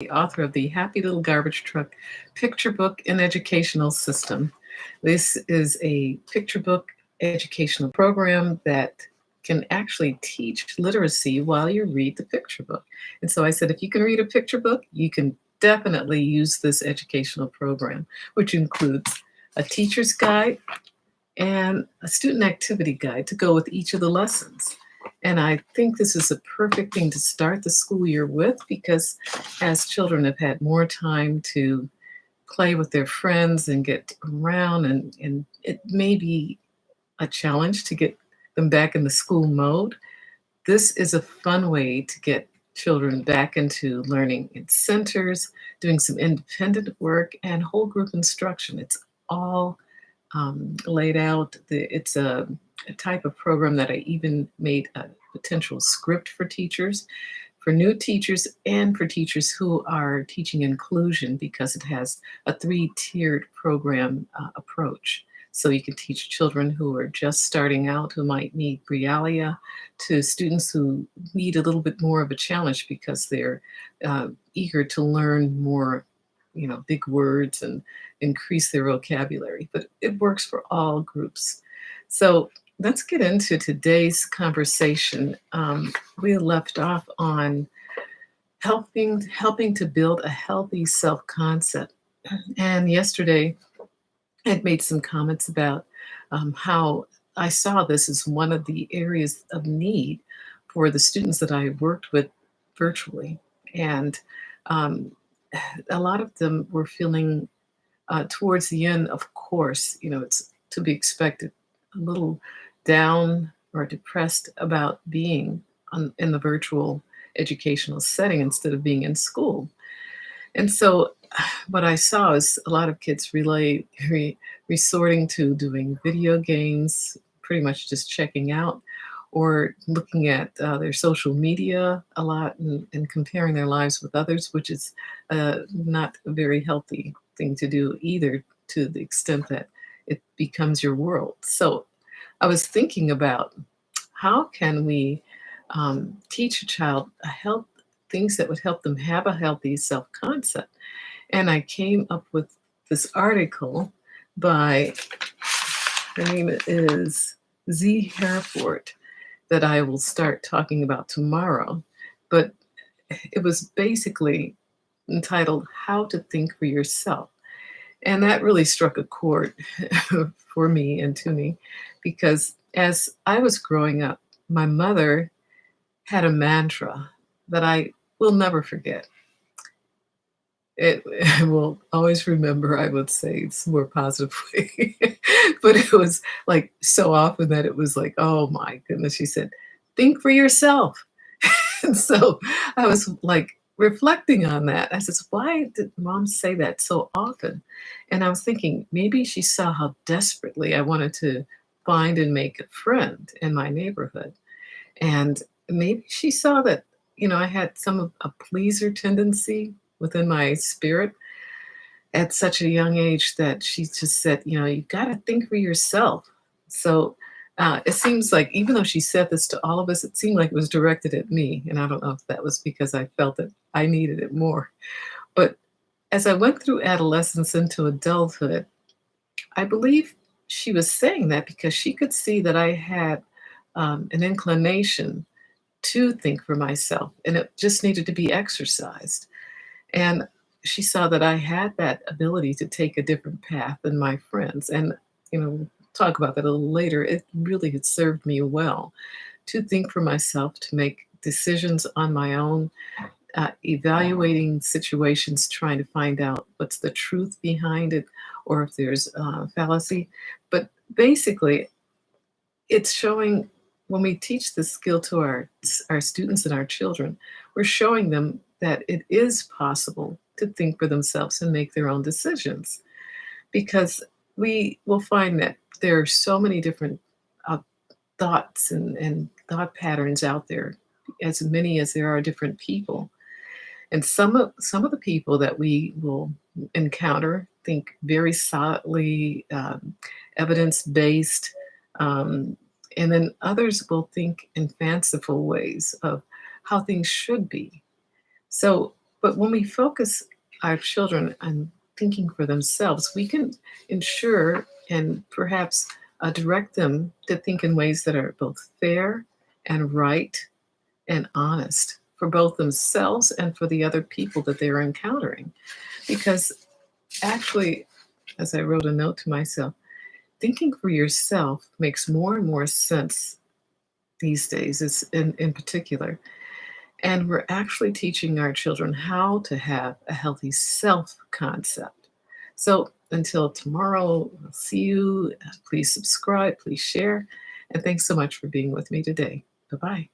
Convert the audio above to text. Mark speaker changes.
Speaker 1: the author of the Happy Little Garbage Truck picture book and educational system. This is a picture book educational program that can actually teach literacy while you read the picture book. And so I said, if you can read a picture book, you can definitely use this educational program, which includes a teacher's guide and a student activity guide to go with each of the lessons. And I think this is a perfect thing to start the school year with because as children have had more time to play with their friends and get around, and it may be a challenge to get them back in the school mode, this is a fun way to get children back into learning in centers, doing some independent work, and whole group instruction. It's all laid out. It's a type of program that I even made a potential script for teachers, for new teachers, and for teachers who are teaching inclusion because it has a three-tiered program approach. So you can teach children who are just starting out, who might need realia, to students who need a little bit more of a challenge because they're eager to learn more, big words and increase their vocabulary. But it works for all groups. So let's get into today's conversation. We left off on helping to build a healthy self-concept. And yesterday, I had made some comments about how I saw this as one of the areas of need for the students that I worked with virtually. And um, a lot of them were feeling towards the end, of course, it's to be expected, a little down or depressed about being in the virtual educational setting instead of being in school. And so what I saw is a lot of kids resorting to doing video games, pretty much just checking out, or looking at their social media a lot and comparing their lives with others, which is not a very healthy thing to do either, to the extent that it becomes your world. So I was thinking about how can we teach a child things that would help them have a healthy self-concept. And I came up with this article by, her name is Z. Hereford, that I will start talking about tomorrow. But it was basically entitled How to Think for Yourself. And that really struck a chord for me and to me, because as I was growing up, my mother had a mantra that I will never forget. I will always remember, I would say it's a more positive way, but it was like so often that it was like, oh my goodness, she said, think for yourself. And so I was like reflecting on that. I said, why did mom say that so often? And I was thinking, maybe she saw how desperately I wanted to find and make a friend in my neighborhood. And maybe she saw that, I had some of a pleaser tendency within my spirit at such a young age that she just said, you got to think for yourself. So it seems like even though she said this to all of us, it seemed like it was directed at me. And I don't know if that was because I felt that I needed it more. But as I went through adolescence into adulthood, I believe she was saying that because she could see that I had an inclination to think for myself, and it just needed to be exercised. And she saw that I had that ability to take a different path than my friends. And, we'll talk about that a little later. It really had served me well to think for myself, to make decisions on my own, evaluating situations, trying to find out what's the truth behind it or if there's fallacy. But basically, it's showing when we teach this skill to our students and our children, we're showing them that it is possible to think for themselves and make their own decisions. Because we will find that there are so many different thoughts and thought patterns out there, as many as there are different people. And some of the people that we will encounter think very solidly, evidence-based, and then others will think in fanciful ways of how things should be. So But when we focus our children on thinking for themselves, we can ensure and perhaps direct them to think in ways that are both fair and right and honest for both themselves and for the other people that they're encountering. Because actually, as I wrote a note to myself, thinking for yourself makes more and more sense these days, is in particular. And we're actually teaching our children how to have a healthy self concept. So until tomorrow, I'll see you. Please subscribe, please share. And thanks so much for being with me today. Bye bye.